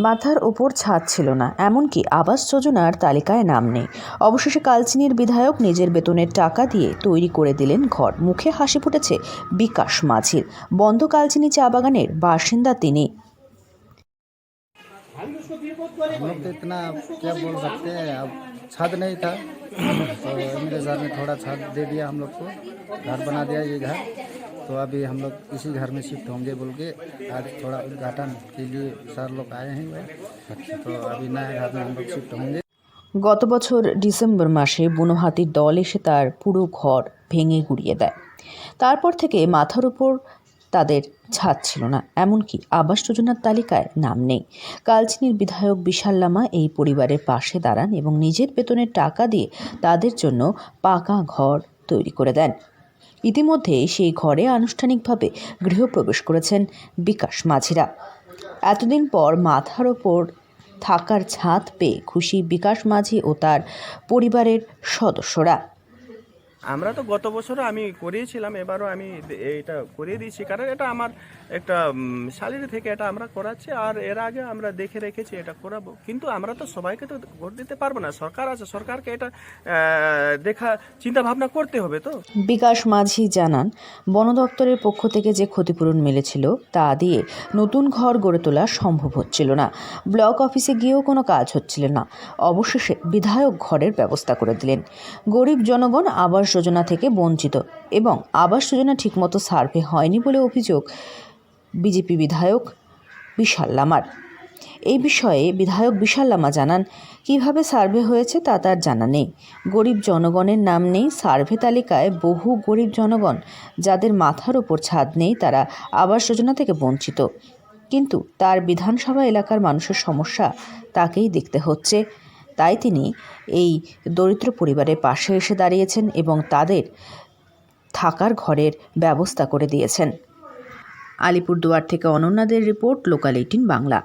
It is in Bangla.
মাথার ওপর ছাদ ছিল না, এমনকি আবাস যোজনার তালিকায় নাম নেই। অবশেষে কালচিনির বিধায়ক নিজের বেতনের টাকা দিয়ে তৈরি করে দিলেন ঘর। মুখে হাসি ফুটেছে বিকাশ মাঝির। বন্ধ কালচিনি চা বাগানের বাসিন্দা তিনি। हम लोग तो इतना क्या बोल सकते हैं, अब छत नहीं था तो मेरे सर ने थोड़ा छत दे दिया हम लोग को, घर बना दिया ये घर। तो अभी हम लोग इसी घर में शिफ्ट होंगे बोल के आज थोड़ा उद्घाटन के लिए सर लोग आए हैं वह। तो अभी नया घर में हम लोग शिफ्ट होंगे। গত বছর ডিসেম্বর মাসে বুনো হাতির দল এসে তার পুরো ঘর ভেঙে গুড়িয়ে দেয়। তারপর থেকে মাথার উপর তাদের ছাদ ছিল না, এমনকি আবাস যোজনার তালিকায় নাম নেই। কালচিনির বিধায়ক বিশাল লামা এই পরিবারের পাশে দাঁড়ান এবং নিজের বেতনের টাকা দিয়ে তাদের জন্য পাকা ঘর তৈরি করে দেন। ইতিমধ্যে সেই ঘরে আনুষ্ঠানিকভাবে গৃহপ্রবেশ করেছেন বিকাশ মাঝিরা। এতদিন পর মাথার ওপর থাকার ছাদ পেয়ে খুশি বিকাশ মাঝি ও তার পরিবারের সদস্যরা। আমরা তো গত বছরও আমি করিয়েছিলাম, এবারও আমি এটা করিয়ে দিয়েছি, কারণ এটা আমার একটা স্যালারি থেকে এটা আমরা করাচ্ছি, আর এর আগে আমরা দেখে রেখেছি এটা করাবো। কিন্তু আমরা তো সবাইকে তো ভোট দিতে পারবো না, সরকার আছে, সরকারকে এটা দেখা চিন্তা ভাবনা করতে হবে। তো বিকাশ মাঝি জানান, বন দপ্তরের পক্ষ থেকে যে ক্ষতিপূরণ মিলেছিল তা দিয়ে নতুন ঘর গড়ে তোলা সম্ভব হচ্ছিল না। ব্লক অফিসে গিয়েও কোনো কাজ হচ্ছিল না। অবশেষে বিধায়ক ঘরের ব্যবস্থা করে দিলেন। গরিব জনগণ আবাস যোজনা থেকে বঞ্চিত এবং আবাস যোজনা ঠিকমতো সার্ভে হয়নি বলে অভিযোগ বিজেপি বিধায়ক বিশাল লামার। এই বিষয়ে বিধায়ক বিশাল লামা জানান, কিভাবে সার্ভে হয়েছে তা তার জানা নেই। গরিব জনগণের নাম নেই সার্ভে তালিকায়। বহু গরিব জনগণ যাদের মাথার ওপর ছাদ নেই তারা আবাস যোজনা থেকে বঞ্চিত, কিন্তু তার বিধানসভা এলাকার মানুষের সমস্যা তাকেই দেখতে হচ্ছে। তাই তিনি এই দরিদ্র পরিবারের পাশে এসে দাঁড়িয়েছেন এবং তাদের থাকার ঘরের ব্যবস্থা করে দিয়েছেন। আলিপুরদুয়ার থেকে অনন্যাদের রিপোর্ট, লোকাল 18 বাংলা।